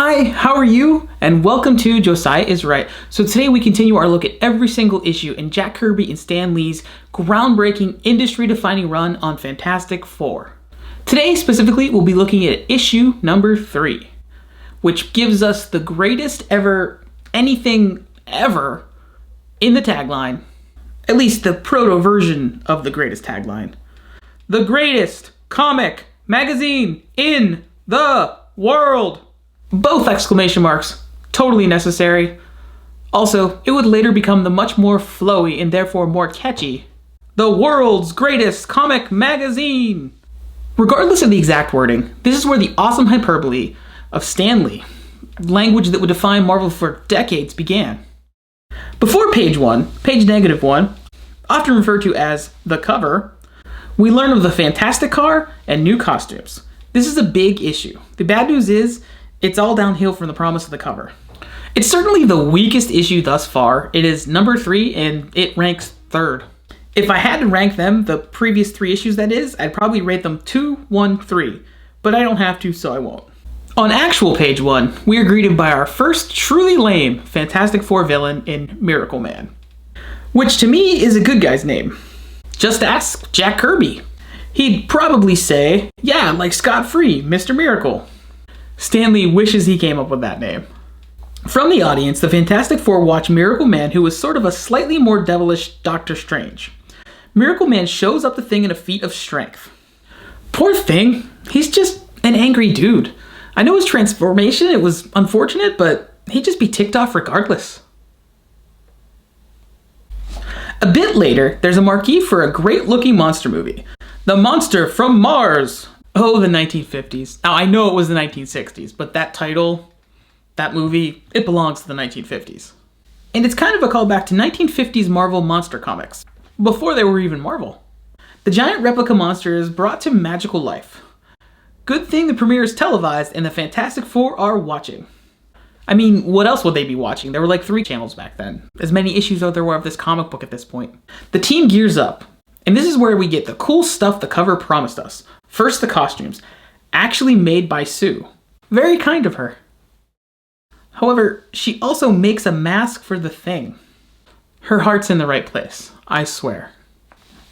Hi, how are you? And welcome to Josiah is Right. So today we continue our look at every single issue in Jack Kirby and Stan Lee's groundbreaking, industry-defining run on Fantastic Four. Today, specifically, we'll be looking at issue number 3, which gives us the greatest ever, anything ever in the tagline. At least the proto-version of the greatest tagline. The greatest comic magazine in the world! Both exclamation marks, totally necessary. Also, it would later become the much more flowy and therefore more catchy, the world's greatest comic magazine. Regardless of the exact wording, this is where the awesome hyperbole of Stan Lee, language that would define Marvel for decades, began. Before page -1, often referred to as the cover, we learn of the Fantastic Car and new costumes. This is a big issue. The bad news is, it's all downhill from the promise of the cover. It's certainly the weakest issue thus far. It is number 3 and it ranks 3rd. If I had to rank them, the previous 3 issues that is, I'd probably rate them 2, 1, 3. But I don't have to, so I won't. On actual page 1, we are greeted by our first truly lame Fantastic Four villain in Miracle Man. Which to me is a good guy's name. Just ask Jack Kirby. He'd probably say, yeah, like Scott Free, Mr. Miracle. Stan Lee wishes he came up with that name. From the audience, the Fantastic Four watch Miracle Man, who is sort of a slightly more devilish Doctor Strange. Miracle Man shows up the Thing in a feat of strength. Poor Thing, he's just an angry dude. I know his transformation, it was unfortunate, but he'd just be ticked off regardless. A bit later, there's a marquee for a great-looking monster movie. The Monster from Mars! Oh, the 1950s. Now, I know it was the 1960s, but that title, that movie, it belongs to the 1950s. And it's kind of a callback to 1950s Marvel monster comics, before they were even Marvel. The giant replica monster is brought to magical life. Good thing the premiere is televised and the Fantastic Four are watching. I mean, what else would they be watching? There were like 3 channels back then. As many issues as there were of this comic book at this point. The team gears up. And this is where we get the cool stuff the cover promised us. First, the costumes. Actually made by Sue. Very kind of her. However, she also makes a mask for the Thing. Her heart's in the right place, I swear.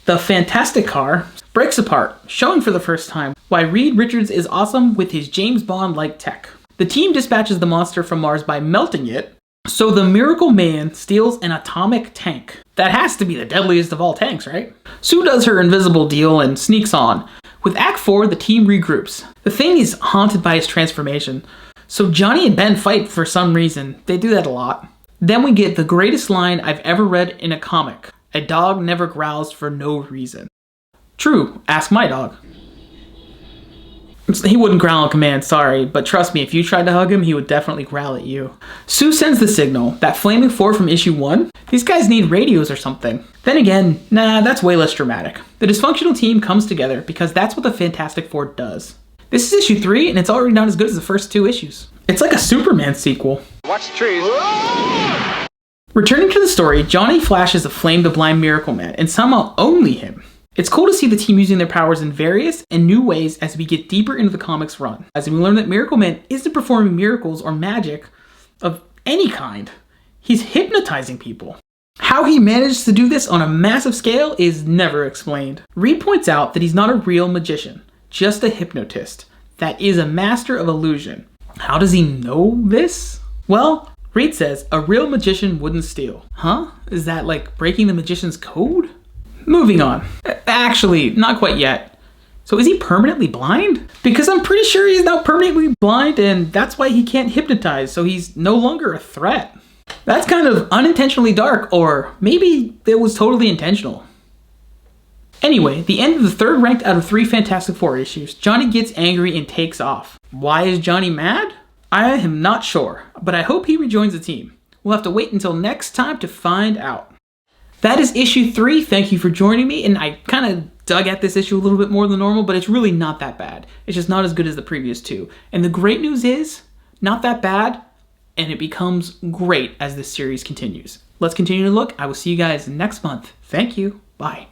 The Fantastic Car breaks apart, showing for the first time why Reed Richards is awesome with his James Bond-like tech. The team dispatches the monster from Mars by melting it, so the Miracle Man steals an atomic tank. That has to be the deadliest of all tanks, right? Sue does her invisible deal and sneaks on. With Act 4, the team regroups. The Thing is haunted by his transformation, so Johnny and Ben fight for some reason. They do that a lot. Then we get the greatest line I've ever read in a comic. A dog never growls for no reason. True, ask my dog. He wouldn't growl on command, sorry, but trust me, if you tried to hug him, he would definitely growl at you. Sue sends the signal, that flaming 4 from issue 1. These guys need radios or something. Then again, nah, that's way less dramatic. The dysfunctional team comes together because that's what the Fantastic Four does. This is issue 3, and it's already not as good as the first 2 issues. It's like a Superman sequel. Watch the trees. Returning to the story, Johnny flashes a flame to blind Miracle Man, and somehow only him. It's cool to see the team using their powers in various and new ways as we get deeper into the comics run. As we learn that Miracle Man isn't performing miracles or magic of any kind. He's hypnotizing people. How he managed to do this on a massive scale is never explained. Reed points out that he's not a real magician, just a hypnotist that is a master of illusion. How does he know this? Well, Reed says a real magician wouldn't steal. Huh? Is that like breaking the magician's code? Moving on. Actually, not quite yet. So is he permanently blind? Because I'm pretty sure he's now permanently blind and that's why he can't hypnotize, so he's no longer a threat. That's kind of unintentionally dark, or maybe it was totally intentional. Anyway, the end of the 3rd ranked out of 3 Fantastic Four issues, Johnny gets angry and takes off. Why is Johnny mad? I am not sure, but I hope he rejoins the team. We'll have to wait until next time to find out. That is issue 3. Thank you for joining me, and I kind of dug at this issue a little bit more than normal, but it's really not that bad. It's just not as good as the previous 2. And the great news is, not that bad, and it becomes great as this series continues. Let's continue to look. I will see you guys next month. Thank you. Bye.